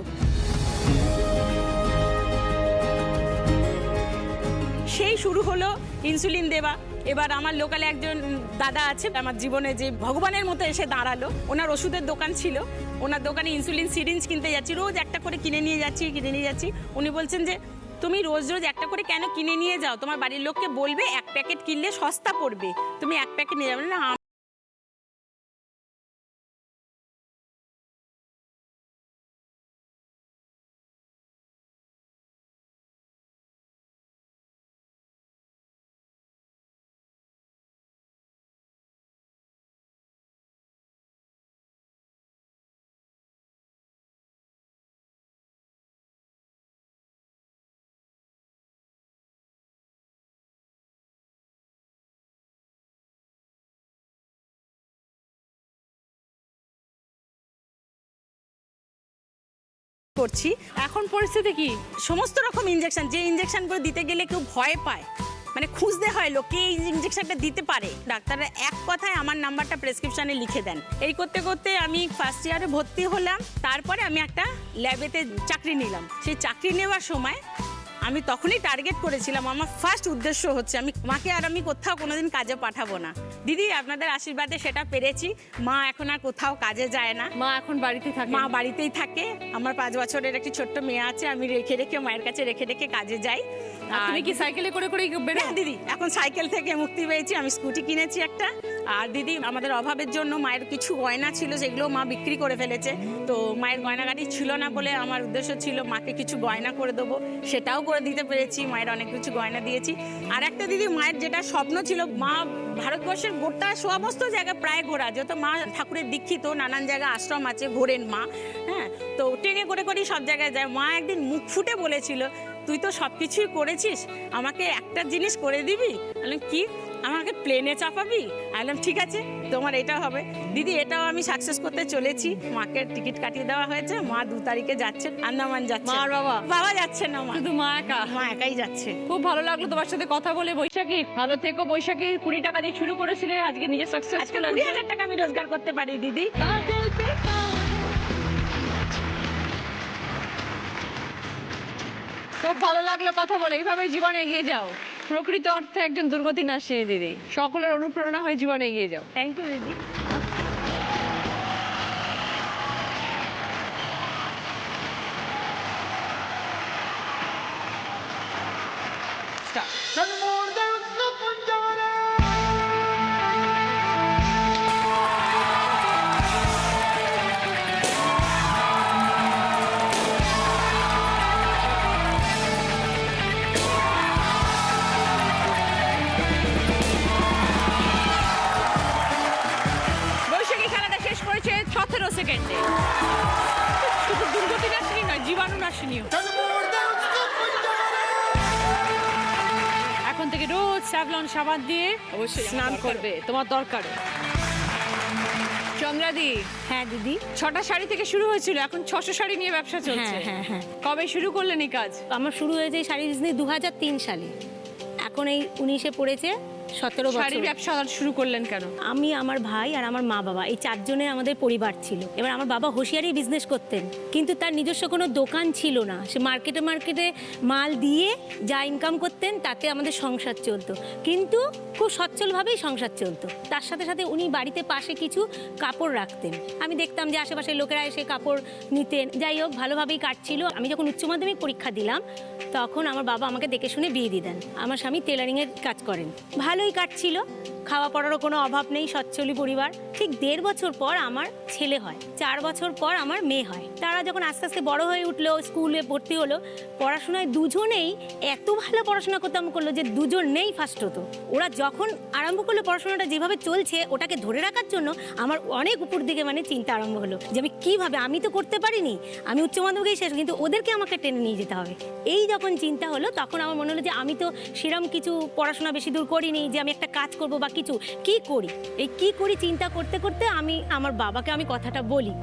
সেই শুরু হলো ইনসুলিন দেওয়া। এবার আমার লোকালে একজন দাদা আছে, আমার জীবনে যে ভগবানের মতো এসে দাঁড়ালো। ওনার ওষুধের দোকান ছিল, ওনার দোকানে ইনসুলিন সিরিঞ্জ কিনতে যাচ্ছি, রোজ একটা করে কিনে নিয়ে যাচ্ছি। উনি বলছেন যে তুমি রোজ একটা করে কেন কিনে নিয়ে যাও, তোমার বাড়ির লোককে বলবে 1 প্যাকেট কিনলে সস্তা পড়বে, তুমি 1 প্যাকেট নিয়ে যাবে না। করছি। এখন পরিস্থিতি কি, সমস্ত রকম ইনজেকশন, যে ইনজেকশনগুলো দিতে গেলে কেউ ভয় পায়, মানে খুঁজতে হয় লোককে এই ইনজেকশনটা দিতে পারে, ডাক্তাররা এক কথায় আমার নাম্বারটা প্রেসক্রিপশনে লিখে দেন। এই করতে আমি ফার্স্ট ইয়ারে ভর্তি হলাম, তারপরে আমি একটা ল্যাবেতে চাকরি নিলাম। সেই চাকরি নেওয়ার সময় আমি তখনই টার্গেট করেছিলাম, আমার ফার্স্ট উদ্দেশ্য হচ্ছে আমি মাকে আর আমি কোথাও কোনোদিন কাজে পাঠাবো না। দিদি আপনাদের আশীর্বাদে সেটা পেরেছি। মা এখন আর কোথাও কাজে যায় না, মা এখন বাড়িতে থাকে, মা বাড়িতেই থাকে। আমার 5 বছরের একটি ছোট্ট মেয়ে আছে, আমি রেখে মায়ের কাছে রেখে কাজে যাই। তুমি কি সাইকেলে করে করে বেরো? হ্যাঁ দিদি, এখন সাইকেল থেকে মুক্তি পেয়েছি, আমি স্কুটি কিনেছি একটা। আর দিদি, আমাদের অভাবের জন্য মায়ের কিছু গয়না ছিল, যেগুলো মা বিক্রি করে ফেলেছে। তো মায়ের গয়নাগাড়ি ছিল না বলে আমার উদ্দেশ্য ছিল মাকে কিছু গয়না করে দেবো, সেটাও করে দিতে পেরেছি। মায়ের অনেক কিছু গয়না দিয়েছি। আর একটা দিদি, মায়ের যেটা স্বপ্ন ছিল, মা ভারতবর্ষের গোটা সমস্ত জায়গায় প্রায় ঘোরা, যেহেতু মা ঠাকুরের দীক্ষিত, নানান জায়গায় আশ্রম আছে, ঘোরেন মা। হ্যাঁ, তো ট্রেনে করে করেই সব জায়গায় যায়। মা একদিন মুখ ফুটে বলেছিল, তুই তো সব কিছুই করেছিস, আমাকে একটা জিনিস করে দিবি? বললাম কি? আমাকে প্লেনে চাপাবি? বললাম ঠিক আছে, তোমার এটা হবে। দিদি, এটাও আমি সাকসেস করতে চলেছি। মাকে টিকিট কাটিয়ে দেওয়া হয়েছে, মা 2 তারিখে যাচ্ছে, আন্দামান যাচ্ছে। মা আর বাবা? বাবা যাচ্ছে না, মা শুধু মা একা? মা একাই যাচ্ছে। খুব ভালো লাগলো তোমার সাথে কথা বলে। বৈশাখী, ভালো থেকো। বৈশাখী 20 টাকা দিয়ে শুরু করেছিলে, আজকে নিজে সাকসেস। আজকে 20,000 টাকা আমি রোজগার করতে পারি দিদি। খুব ভালো লাগলো কথা বলে। এইভাবে জীবনে এগিয়ে যাও। প্রকৃত অর্থে একজন দুর্গতি নাশিনী দিদি, সকলের অনুপ্রেরণা হয়ে জীবনে এগিয়ে যাও। থ্যাংক ইউ দিদি। বৈশাখী খেলাটা শেষ করেছে 17 সেকেন্ডে। শুধু দুর্গতি নাশিনী নয়, জীবাণু নাশিনীও। এখন থেকে রোজ স্যাভলন সাবান দিয়ে স্নান করবে, তোমার দরকারে। চন্দ্রাদি, হ্যাঁ দিদি। 6টা শাড়ি থেকে শুরু হয়েছিল, এখন 600 শাড়ি নিয়ে ব্যবসা চলছে। হ্যাঁ, হ্যাঁ, হ্যাঁ। কবে শুরু করলেন এই কাজ? আমার শুরু হয়েছে এই শাড়ি বিজনেস 2003 সালে। এখন এই 19-এ পড়েছে 17 শাড়ির বছর। ব্যবসা শুরু করলেন কেন? আমি, আমার ভাই আর আমার মা বাবা, এই 4 জনের আমাদের পরিবার ছিল। এবার আমার বাবা হুঁশিয়ারি বিজনেস করতেন, কিন্তু তার নিজস্ব কোনো দোকান ছিল না। সে মার্কেটে মাল দিয়ে যা ইনকাম করতেন তাতে আমাদের সংসার চলতো, কিন্তু খুব সচ্ছলভাবেই সংসার চলতো। তার সাথে সাথে উনি বাড়িতে পাশে কিছু কাপড় রাখতেন। আমি দেখতাম যে আশেপাশের লোকেরা এসে কাপড় নিতেন। যাই হোক, ভালোভাবেই কাটছিল। আমি যখন উচ্চ মাধ্যমিক পরীক্ষা দিলাম, তখন আমার বাবা আমাকে দেখে শুনে বিয়ে দিয়ে দেন। আমার স্বামী টেলারিংয়ের কাজ করেন, ভালোই কাটছিল, খাওয়া পড়ারও কোনো অভাব নেই, সচ্ছলই পরিবার। ঠিক 1.5 বছর পর আমার ছেলে হয়, 4 বছর পর আমার মেয়ে হয়। তারা যখন আস্তে আস্তে বড় হয়ে উঠলো, স্কুলে ভর্তি হলো, পড়াশোনায় দুজনেই এত ভালো পড়াশোনা করতে আরম্ভ করলো যে দুজনেই ফার্স্ট হতো। ওরা যখন আরম্ভ করলো পড়াশোনাটা যেভাবে চলছে, ওটাকে ধরে রাখার জন্য আমার অনেক উপর দিকে চিন্তা আরম্ভ হলো যে আমি কীভাবে, আমি তো করতে পারিনি, আমি উচ্চ মাধ্যমিকেই শেষ, কিন্তু ওদেরকে আমাকে টেনে নিয়ে যেতে হবে। এই যখন চিন্তা হলো, তখন আমার মনে হলো যে আমি তো সেরকম কিছু পড়াশোনা বেশি দূর করিনি যে আমি একটা কাজ করবো বা কিছু, কি করি, এই কি করি চিন্তা করতে করতে আমি আমার বাবাকে আমি কথাটা বলি।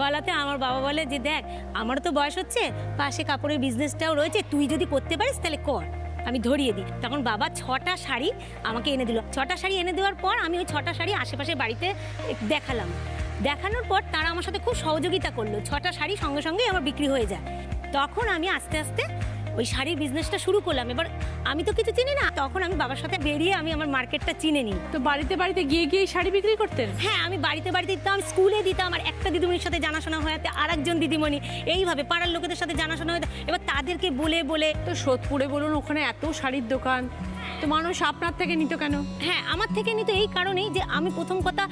বলাতে আমার বাবা বলে যে দেখ, আমারও তো বয়স হচ্ছে, পাশে কাপড়ের বিজনেসটাও রয়েছে, তুই যদি করতে পারিস তাহলে কর, আমি ধরিয়ে দিই। তখন বাবা 6টা শাড়ি আমাকে এনে দিল। 6টা শাড়ি এনে দেওয়ার পর আমি ওই 6টা শাড়ি আশেপাশে বাড়িতে দেখালাম। দেখানোর পর তারা আমার সাথে খুব সহযোগিতা করলো। 6টা শাড়ি সঙ্গে সঙ্গেই আমার বিক্রি হয়ে যায়। তখন আমি আস্তে আস্তে ওই শাড়ির বিজনেসটা শুরু করলাম। এবার আমি তো কিছু চিনি না, তখন আমি বাবার সাথে বেরিয়ে আমি আমার মার্কেটটা চিনে নিই। তো বাড়িতে বাড়িতে গিয়ে গিয়ে শাড়ি বিক্রি করতেন? হ্যাঁ, আমি বাড়িতে বাড়িতে দিতাম, স্কুলে দিতাম, আর একটা দিদিমণির সাথে জানাশোনা হয়ে আরেকজন দিদিমণি, এইভাবে পাড়ার লোকেদের সাথে জানাশোনা হয়ে, এবার তাদেরকে বলে বলে। তো সোদপুরে বলুন, ওখানে এত শাড়ির দোকান, তো মানুষ আপনার থেকে নিত কেন? হ্যাঁ, আমার থেকে নিত এই কারণেই যে আমি প্রথম কথা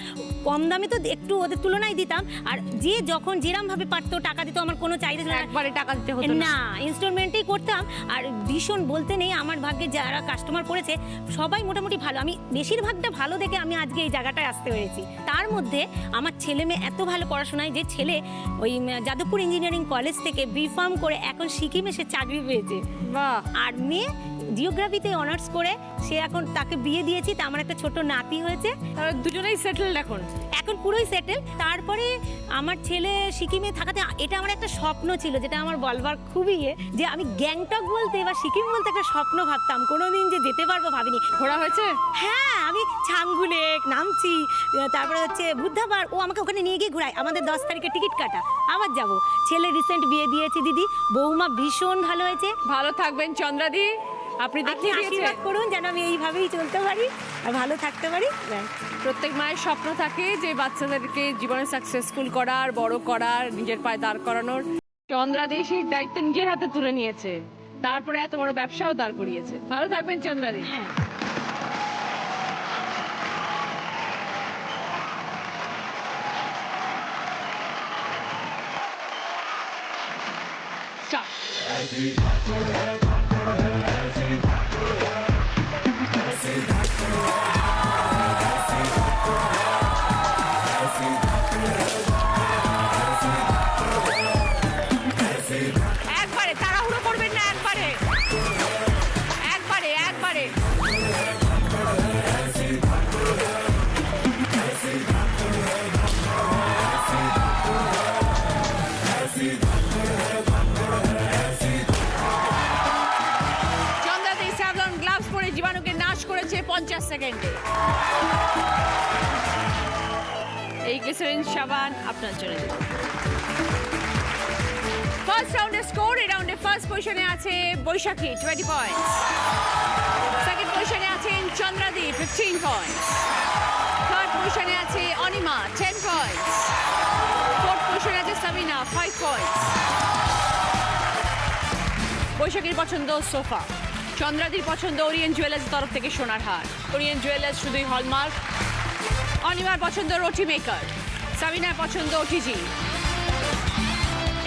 কম দামে তো একটু ওদের তুলনায় দিতাম, আর যে যখন যেরমভাবে পারতো টাকা দিত, আমার কোনো চাহিদা ছিল না। একবারে টাকা দিতে হতো না, ইনস্টলমেন্টেই করতাম। আর ভীষণ বলতে নেই, আমার ভাগ্যে যারা কাস্টমার পড়েছে সবাই মোটামুটি ভালো। আমি বেশিরভাগটা ভালো দেখে আমি আজকে এই জায়গাটায় আসতে হয়েছি। তার মধ্যে আমার ছেলে মেয়ে এত ভালো পড়াশোনায়, যে ছেলে ওই যাদবপুর ইঞ্জিনিয়ারিং কলেজ থেকে বি.ফার্ম করে এখন সিকিমে সে চাকরি পেয়েছে। বাহ। আর মেয়ে জিওগ্রাফিতে অনার্স করে, সে এখন, তাকে বিয়ে দিয়েছি, তা আমার একটা ছোট নাতি হয়েছে। তারা দুজনেই সেটেলড এখন? এখন পুরোই সেটেল। তারপরে আমার ছেলে সিকিমে থাকাতে, এটা আমার একটা স্বপ্ন ছিল, যেটা আমার বলবার খুবই যে আমি গ্যাংটক বলতে বা সিকিম বলতে একটা স্বপ্ন ভাবতাম, কোনোদিন যে যেতে পারবো ভাবিনি। ঘোরা হয়েছে? হ্যাঁ, আমি ছাংগুলেক নামছি, তারপরে হচ্ছে বুদ্ধাবার, ও আমাকে ওখানে নিয়ে গিয়ে ঘোরায়। আমাদের 10 তারিখে টিকিট কাটা, আবার যাব। ছেলে রিসেন্ট বিয়ে দিয়েছি দিদি, বৌমা ভীষণ ভালো হয়েছে। ভালো থাকবেন চন্দ্রাদি, আপনি দেখিয়ে দিয়েছেন। আশীর্বাদ করুন যেন আমি এইভাবেই চলতে পারি আর ভালো থাকতে পারি। প্রত্যেক মায়ের স্বপ্ন থাকে যে বাচ্চাদেরকে জীবনে সাকসেসফুল করার, বড় করার, নিজের পায়ে দাঁড় করানোর। চন্দ্রাদি সেই দায়িত্ব নিজের হাতে তুলে নিয়েছে। তারপরে এত বড় ব্যবসাও দাঁড় করিয়েছে। ভালো থাকবেন চন্দ্রাদি। একবারে তাড়াহুড়ো করবেন না, একবারে একবারে একবারে। চন্দ্রাদি স্যাভলন গ্লাভস পরে জীবাণুকে নাশ করেছে 50 সেকেন্ডে। এই গ্লিসারিন সাবান আপনার জন্য। ফার্স্ট রাউন্ডের স্কোর, এই রাউন্ডে ফার্স্ট পজিশনে আছে বৈশাখী 20 পয়েন্টস, সেকেন্ড পজিশনে আছেন চন্দ্রাদি 15 পয়েন্টস, থার্ড পজিশনে আছে অনিমা 10 পয়েন্টস, ফোর্থ পজিশনে আছে সাবিনা 5 পয়েন্টস। বৈশাখীর পছন্দ সোফা, চন্দ্রাদির পছন্দ ওরিয়েন্ট জুয়েলার্সের তরফ থেকে সোনার হার। ওরিয়েন্ট জুয়েলার্স শুধুই হলমার্ক। অনিমার পছন্দ রোটি মেকার, সাবিনার পছন্দ ওটিজি।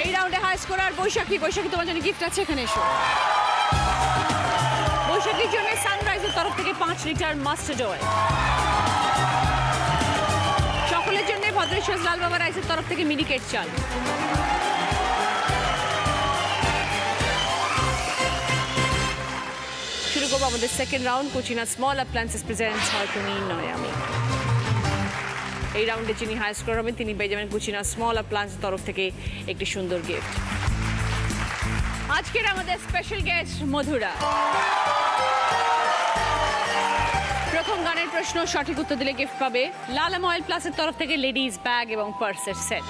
এই রাউন্ডে হাই স্কোরার বৈশাখী। বৈশাখী তোমার জন্য গিফট আছে, এখানে এসো। বৈশাখীর জন্য সানরাইজের তরফ থেকে 5 লিটার মাস্টার্ড অয়েল। সকলের জন্য ভদ্রেশ্বর লাল বাবা রাইসের তরফ থেকে মিনিকেট চাল। শুরু করবো আমাদের second round. Kutchina small appliances presents হয় তুমি নয় আমি। এই রাউন্ডে যিনি হাই স্কোর হবেন তিনি পেয়ে যাবেন কুচিনা স্মল অ্যাপ্লায়েন্সের তরফ থেকে একটি সুন্দর গিফট। আজকের আমাদের স্পেশাল গেস্ট মধুরা। প্রথম গানের প্রশ্ন সঠিক উত্তর দিলে গিফট পাবে লালাম অয়েল প্লাসের তরফ থেকে লেডিস ব্যাগ এবং পার্সের সেট।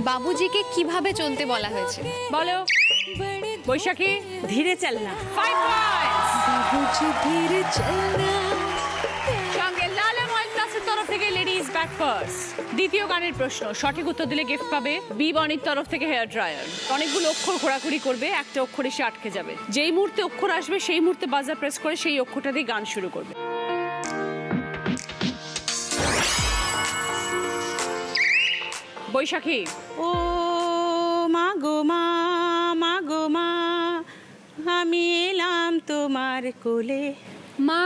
বাবুজিকে কিভাবে চলতে বলা হয়েছে? বলো বৈশাখী। ধীরে চালনা। 5 পয়েন্টস। बाबूजी धीरे चलना। সঙ্গে লালাম অয়েল প্লাসের তরফ থেকে লেডিস ব্যাগ পার্স। দ্বিতীয় গানের প্রশ্ন সঠিক উত্তর দিলে গিফট পাবে বি বনির তরফ থেকে হেয়ার ড্রায়ার। অনেকগুলো অক্ষর ঘোরাঘুরি করবে, একটা অক্ষর এসে আটকে যাবে। যেই মুহূর্তে অক্ষর আসবে সেই মুহূর্তে বাজার প্রেস করে সেই অক্ষরটা দিয়ে গান শুরু করবে। বৈশাখী। ও মা গো মা, মা গো মা, আমি এলাম তোমার কোলে। মা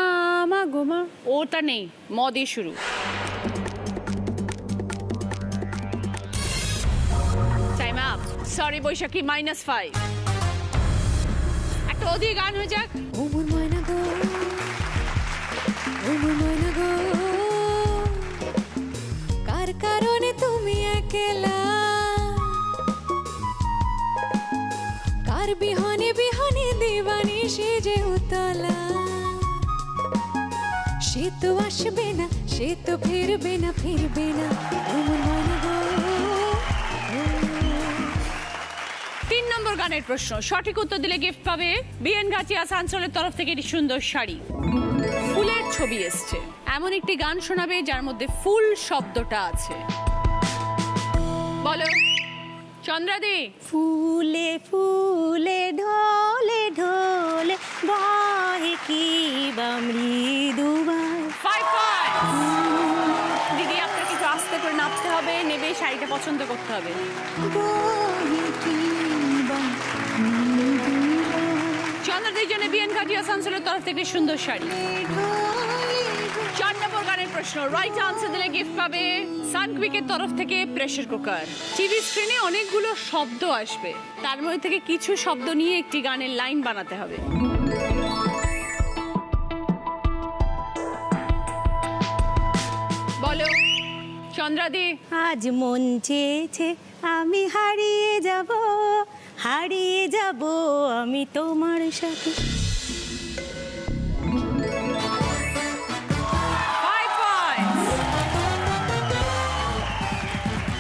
মা গো মা, ওটা নেই, ম দিয়ে শুরু। Time up. সরি বৈশাখী, -5। একটা ওদিকে গান হয়ে যাক। ও মোর ময়না গো, ও মোর ময়না গো, কার কারণে তুমি একলা, কার বিহনে বিহনে দিবানি সেজে উতলা, সে তো আসবে না, সে তো ফিরবে না, ফিরবে না, ও মোর ময়না গো। 3 নম্বর গানের প্রশ্ন সঠিক উত্তর দিলে গিফট পাবে বিএন গাছি আসানসোলের তরফ থেকে একটি সুন্দর শাড়ি। ফুলের ছবি এসছে, এমন একটি গান শোনাবে যার মধ্যে ফুল শব্দটা আছে। বলো চন্দ্রাদি। ফুলে ফুলে ঢলে ঢলে বহে কি বা মৃদুবাই। 5 পয়েন্টস। দিদি আপনাকে একটু আস্তে করে নাচতে হবে, নেবে শাড়িটা পছন্দ করতে হবে। চন্দ্রাদির জন্য বিএন গাছি আসানসোলের তরফ থেকে সুন্দর শাড়ি। 4 নম্বর গানের প্রশ্ন রাইট আনসার দিলে গিফট পাবে সানকুইকের তরফ থেকে প্রেসার কুকার। টিভি স্ক্রিনে অনেকগুলো শব্দ আসবে, তার মধ্যে থেকে কিছু শব্দ নিয়ে একটি গানের লাইন বানাতে হবে। বলো চন্দ্রাদি। আজ মন চেয়েছে আমি হারিয়ে যাব আমি তোমার সাথে। 5 points।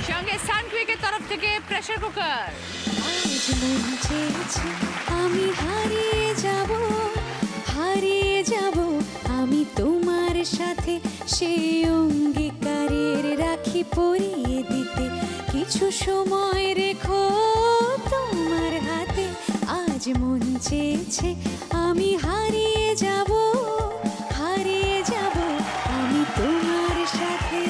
সঙ্গে সানকুইকের তরফ থেকে প্রেসার কুকার। আজ মন চেয়েছে আমি হারিয়ে যাব আমি তোমার সাথে সেই অঙ্গীকারের রাখি পরিয়ে দিতে কিছু সময় রেখো তোমার হাতে। আজ মন চেয়েছে আমি হারিয়ে যাব আমি তোমার সাথে।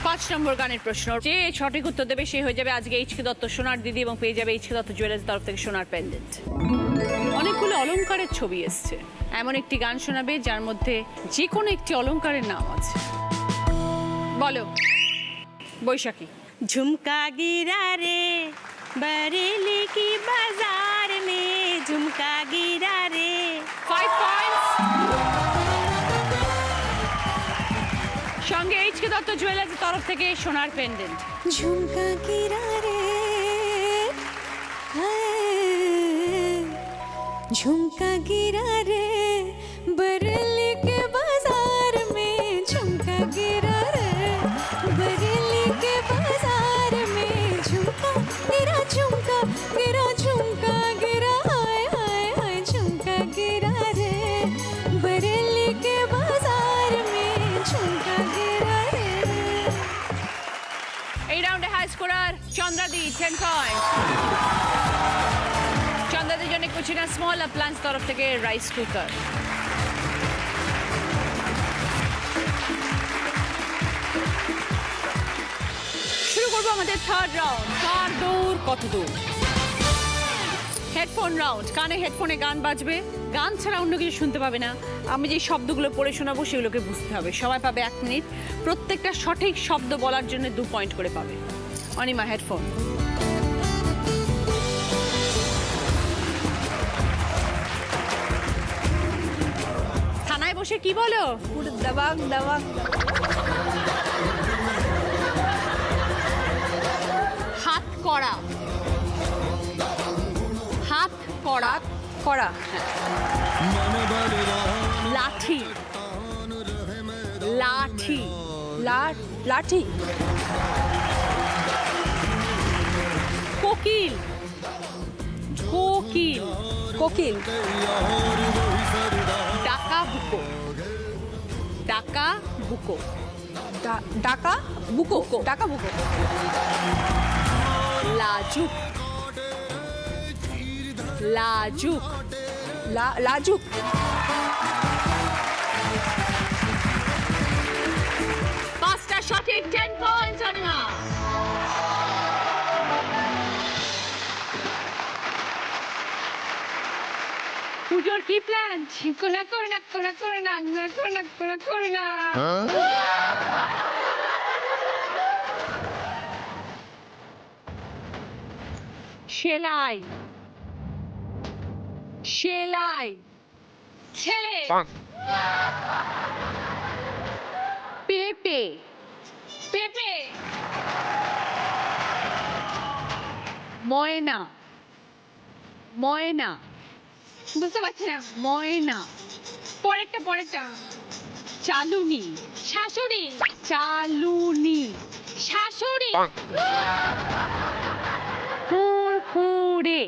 5 নম্বর গানের প্রশ্ন। যে সঠিক উত্তর দেবে সে হয়ে যাবে আজকে এইচকে দত্ত সোনার দিদি এবং পেয়ে যাবে এইচকে দত্ত জুয়েলার্স তরফ থেকে সোনার পেন্ডেন্ট। অনেকগুলো অলংকারের ছবি এসছে, এমন একটি গান শোনাবে যার মধ্যে যে কোনো একটি অলংকারের নাম আছে। বলো। বৈশাখী। झुमका गिरा रे बरेली की बाजार में झुमका गिरा रे। 5 points। সঙ্গে এইচকে দত্ত জুয়েলার্স তরফ থেকে সোনার পেন্ডেন্ট। झुमका गिरा रे झुमका गिरा रे बरेली के बाजार में झुमका गिरा रे बरेली के बाजार में झुमका गिरा हाय हाय हाय झुमका गिरा रे बरेली के बाजार में झुमका गिरा रे। এই রাউন্ডে হাই স্কোরার চন্দ্রাদি 10 পয়েন্ট। চন্দ্রাদির জন্য কুচিনা স্মল অ্যাপ্লায়েন্স তরফ থেকে রাইস কুকার। শুরু করবো আমাদের থার্ড রাউন্ড, কার দূর কত দূর। Headphone round. কানে হেডফোনে গান বাজবে, গান ছাড়া অন্য কিছু শুনতে পাবে না। আমি যে শব্দগুলো পড়ে শোনাবো সেগুলোকে বুঝতে হবে। সবাই পাবে 1 মিনিট, প্রত্যেকটা সঠিক শব্দ বলার জন্য 2 পয়েন্ট করে পাবে। অনিমা হেডফোন। থানায় বসে কি বলো? দাবাং দাবাং। হাত করা। হাত করা। করা। লাঠি। লাঠি। লাঠি। কোকিল। কোকিল। কোকিল। ডাকা বুকো। ডাকা বুকো। ডাকা বুকো। ডাকা বুকো। লাজুক। লাজুক। লাজুক। পাঁচটা সঠিক 10 পয়েন্টস অনিমা। পুজোর কি প্ল্যান? করে না। সেলাই। সেলাই। ছেলে। পেঁপে। পেঁপে। ময়না। ময়না। বুঝতে পারছি না। ময়না। পরেরটা। চালুনি। শাশুড়ি। চালুনি। শাশুড়ি। ফুরফুরে।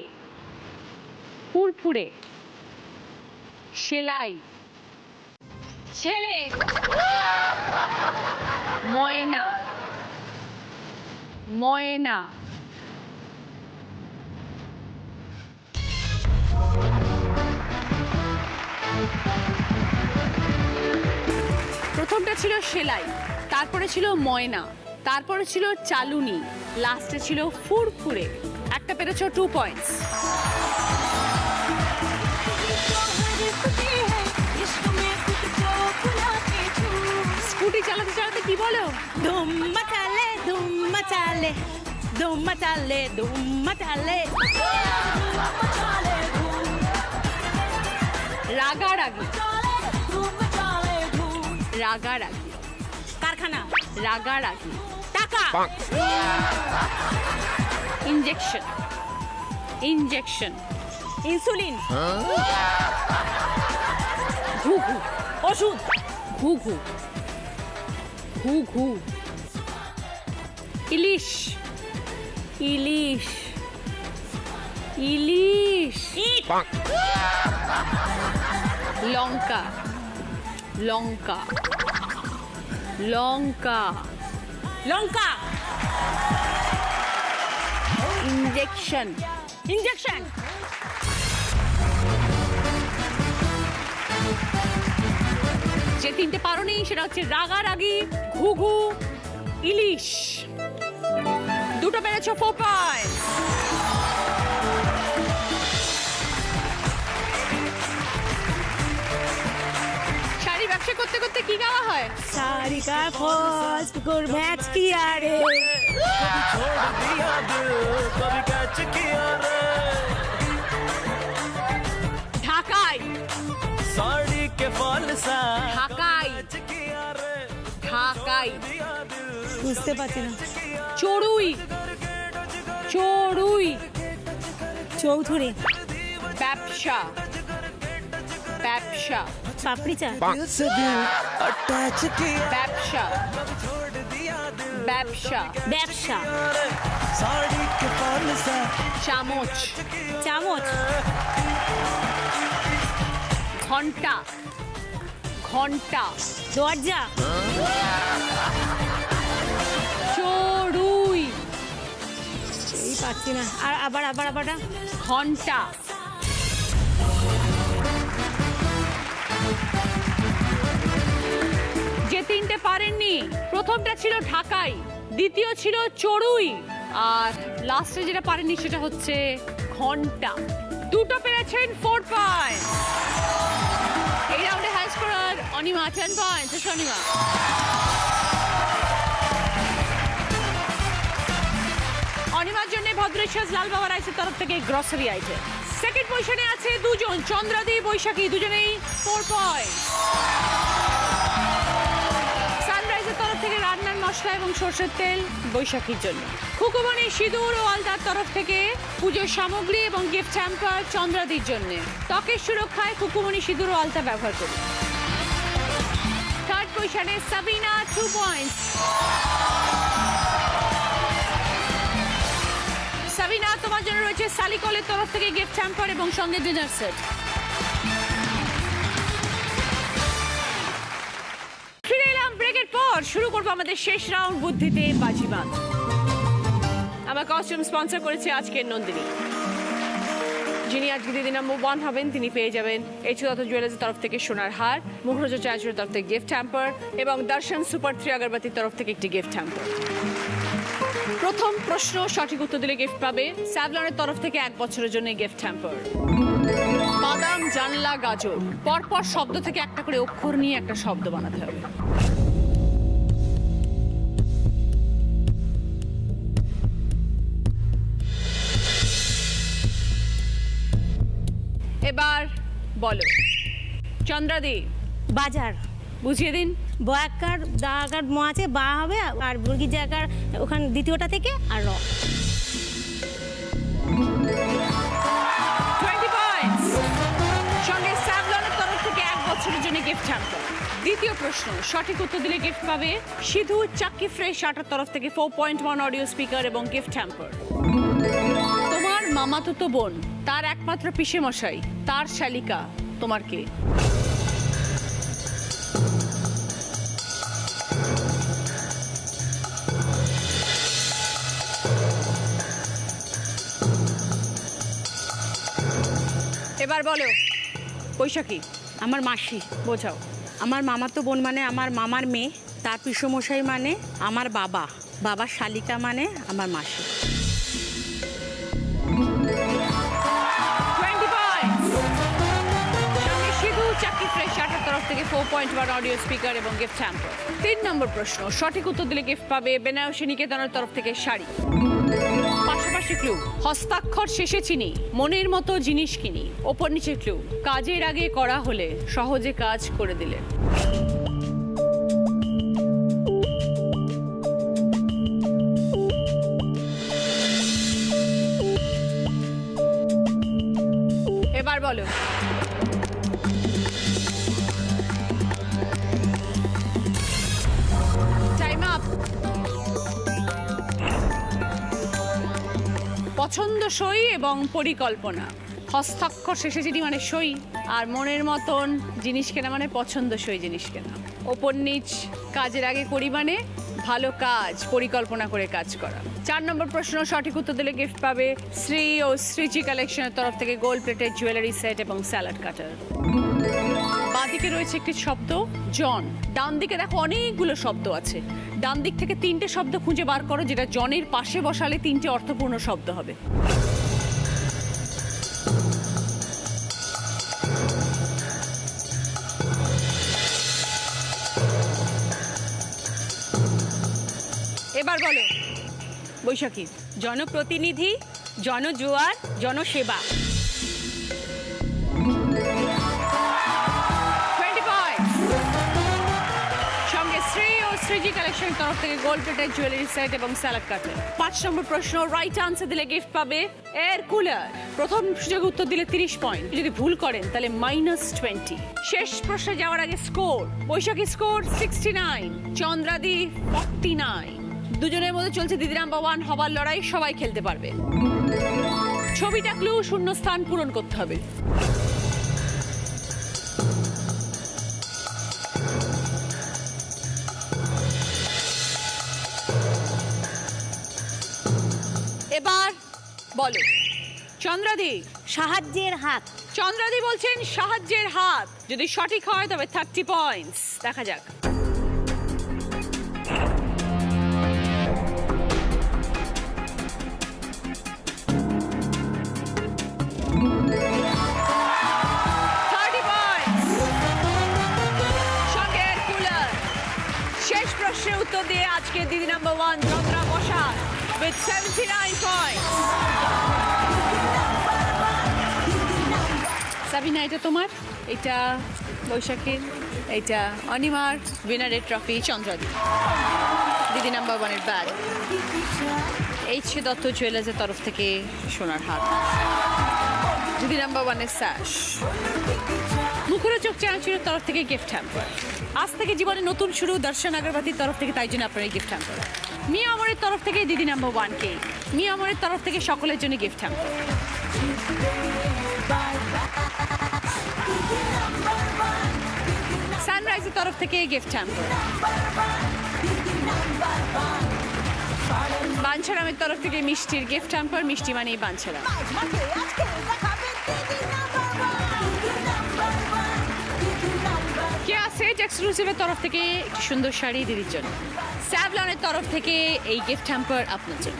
ফুরফুরে। সেলাই। ছেলে। ময়না। ময়না। প্রথমটা ছিল সেলাই, তারপরে ছিল ময়না, তারপরে ছিল চালুনি, লাস্টে ছিল ফুরফুরে। একটা পেরেছো 2 পয়েন্টস। স্কুটি চালাতে চালাতে কি বলো? धूम मचाले धूम मचाले धूम मचाले धूम मचाले। রাগারাগি। রাগারাগি। কার পায়খানা, রাগারাগি, টাকা, ইনজেকশন, ইনজেকশন, ইনসুলিন, ঘুঘু, ওষুধ, ঘুঘু, ঘুঘু, ইলিশ, ইলিশ, ইলিশ, লঙ্কা, লঙ্কা, লঙ্কা, লঙ্কা, ইনজেকশন, ইনজেকশন, যে তিনটে পারোনি সেটা হচ্ছে রাগারাগি, ঘুঘু, ইলিশ। দুটো পেরেছো 4 পয়েন্ট। শাড়ি ব্যবসা করতে করতে কি গাওয়া হয়? सारिका फर्स्ट गुड मैच किया रे ঢাকায়, ঢাকায়, ঢাকায়, বুঝতে পারছি না চড়ুই, চড়ুই, চৌধুরী ব্যবসা, ব্যবসা, পাপড়ি চা ব্যবসা, ব্যবসা, ব্যবসা চামচ, চামচ ঘন্টা, ঘন্টা, দরজা চড়ুই, এই পাচ্ছি না আর আবার আবার আবার ঘন্টা, যে তিনটে পারেননি, প্রথমটা ছিল ঢাকাই, দ্বিতীয় ছিল চড়ুই, আর লাস্টে যেটা পারেননি সেটা হচ্ছে ঘন্টা। দুটো পেরেছেন 4 পয়েন্ট। এই রাউন্ডে high scorer Anima 10 point. Anima, অনিমার জন্য ভদ্রেশ্বর লাল বাবা রাইসের তরফ থেকে গ্রসারি আইটেম। সেকেন্ড পজিশনে আছে দুজন, চন্দ্রাদি, বৈশাখী, দুজনেই 4 পয়েন্ট। সানরাইজের তরফ থেকে রান্নার মশলা এবং সরষের তেল বৈশাখীর জন্য। খুকুমনি সিঁদুর ও আলতার তরফ থেকে পুজোর সামগ্রী এবং গিফট হ্যাম্পার চন্দ্রাদির জন্য। ত্বকের সুরক্ষায় খুকুমনি সিঁদুর ও আলতা ব্যবহার করি। থার্ড পজিশনে সাবিনা 2 পয়েন্টস। সাবিনা, তোমার জন্য রয়েছে সালিকলের তরফ থেকে গিফট হ্যাম্পার এবং সঙ্গে ডিনার সেট। ফিরে এলাম ব্রেকের পর, শুরু করবো আমাদের শেষ রাউন্ড, বুদ্ধিতে বাজিবাদ। আমার কস্টিউম স্পন্সর করেছে আজকের নন্দিনী। যিনি আজকে দিদি নাম্বার 1 হবেন তিনি পেয়ে যাবেন এইচকে জুয়েলার্সের তরফ থেকে সোনার হার, মুখরোজ চার্জের তরফ থেকে গিফট হ্যাম্পার এবং দর্শন সুপার 3 আগরবাতির তরফ থেকে একটি গিফট হ্যাম্পার। প্রথম প্রশ্ন সঠিক উত্তর দিলে গিফট পাবে স্যাভলনের তরফ থেকে 1 বছরের জন্য গিফট হ্যাম্পার। বাদাম, জানলা, গাজর, পরপর শব্দ থেকে একটা করে অক্ষর নিয়ে একটা শব্দ বানাতে হবে। এবার বলো চন্দ্রাদি। বাজার, বুঝিয়ে দিন। বয়াকার দাগার ম আছে, বা হবে আর মুরগির জায়গার ওখানে দ্বিতীয়টা থেকে আর র। 20 পয়েন্টস। সঙ্গে স্যাভলনের তরফ থেকে 1 বছরের জন্য গিফট হ্যাম্পার। দ্বিতীয় প্রশ্ন সঠিক উত্তর দিলে গিফট পাবে সিধু চাক্কি ফ্রেশ আটার তরফ থেকে 4.1 অডিও স্পিকার এবং গিফট হ্যাম্পার। তোমার মামাতো বোন, তার একমাত্র পিসে মশাই, তার শালিকা তোমার কে? এবার বলো বৈশাখী। আমার মাসি। বোঝাও। আমার মামাতো বোন মানে আমার মামার মেয়ে, তার পিসমশাই মানে আমার বাবা, বাবার শালিকা মানে আমার মাসি। 20 পয়েন্টস। সঙ্গে সিধু চাক্কি ফ্রেশ আটার তরফ থেকে 4.1 অডিও স্পিকার এবং গিফট হ্যাম্পার। 3 নম্বর প্রশ্ন সঠিক উত্তর দিলে গিফট পাবে বেনারসি নিকেতনের তরফ থেকে শাড়ি। পাশাপাশি ক্লু, হস্তাক্ষর শেষে চিনি, মনের মতো জিনিস কিনি। ওপর নিচে ক্লু, কাজের আগে করা হলে সহজে কাজ করে দিলে। পছন্দসই এবং পরিকল্পনা। হস্তাক্ষর শেষে চিঠি মানে সই, আর মনের মতন জিনিস কেনা মানে পছন্দসই জিনিস কেনা। ওপর নিচ কাজের আগে করি মানে ভালো কাজ পরিকল্পনা করে কাজ করা। 4 নম্বর প্রশ্ন, সঠিক উত্তর দিলে গিফট পাবে শ্রী ও শ্রীজি কালেকশনের তরফ থেকে গোল্ড প্লেটেড জুয়েলারি সেট এবং স্যালাড কাটার। বাঁদিকে রয়েছে একটি শব্দ জন, ডান দিকে দেখো অনেকগুলো শব্দ আছে। ডান দিক থেকে 3টে শব্দ খুঁজে বার করো যেটা জনের পাশে বসালে 3টে অর্থপূর্ণ শব্দ হবে। এবার বলো বৈশাখী। জনপ্রতিনিধি, জনজোয়ার, জনসেবা। 20 পয়েন্টস। সঙ্গে শ্রী ও শ্রীজি কালেকশন তরফ থেকে গোল্ড প্লেটেড জুয়েলারি সেট এবং স্যালাড কাটার। 5 নম্বর প্রশ্ন, রাইট আনসার দিলে গিফট পাবে এয়ার কুলার। প্রথম সুযোগে উত্তর দিলে 30 পয়েন্ট, যদি ভুল করেন তাহলে -20। শেষ প্রশ্নে যাওয়ার আগে স্কোর, বৈশাখী স্কোর 69, চন্দ্রাদি 49। দুজনের মধ্যে চলছে দিদি নাম্বার 1 হবার লড়াই, সবাই খেলতে পারবে। ছবিটা ক্লু, শূন্য স্থান পূরণ করতে হবে। এবার বলো চন্দ্রাদি। সাহায্যের হাত। চন্দ্রাদি বলছেন সাহায্যের হাত, যদি সঠিক হয় তবে 30 পয়েন্টস। দেখা যাক। শেষ প্রশ্নের উত্তর দিয়ে আজকে দিদি number 1 Chandra Basak with 79 points। Sabina, এটা তোমার, এটা বৈশাখীর, এটা অনিমার। উইনারের ট্রফি চন্দ্রাদি। দিদি নাম্বার 1-এর ব্যাগ, এইচ দত্ত জুয়েলার্সের তরফ থেকে সোনার হাত, দিদি নাম্বার 1-এর স্যাশ, মুখরোচক চানাচুরের তরফ থেকে গিফট হ্যাম্পার। আজ থেকে জীবনে নতুন শুরু দর্শন আগরবাতির তরফ থেকে, তাই জন্য আপনার এই গিফট হ্যাম্পার। মিয়া আমরের তরফ থেকে দিদি নাম্বার 1 কে, মিয়া আমরের তরফ থেকে সকলের জন্য গিফট হ্যাম্পার। সানরাইজের তরফ থেকে গিফট হ্যাম্পার। বাঞ্ছারামের তরফ থেকে মিষ্টির গিফট হ্যাম্পার, মিষ্টি মানেই বাঞ্ছারাম। কেয়া সেট এক্সক্লুসিভের তরফ থেকে একটি সুন্দর শাড়ি দিদির জন্য। স্যাভলনের তরফ থেকে এই গিফট হ্যাম্পার আপনার জন্য।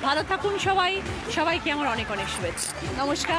ভালো থাকুন সবাই, সবাইকে আমার অনেক অনেক শুভেচ্ছা। নমস্কার।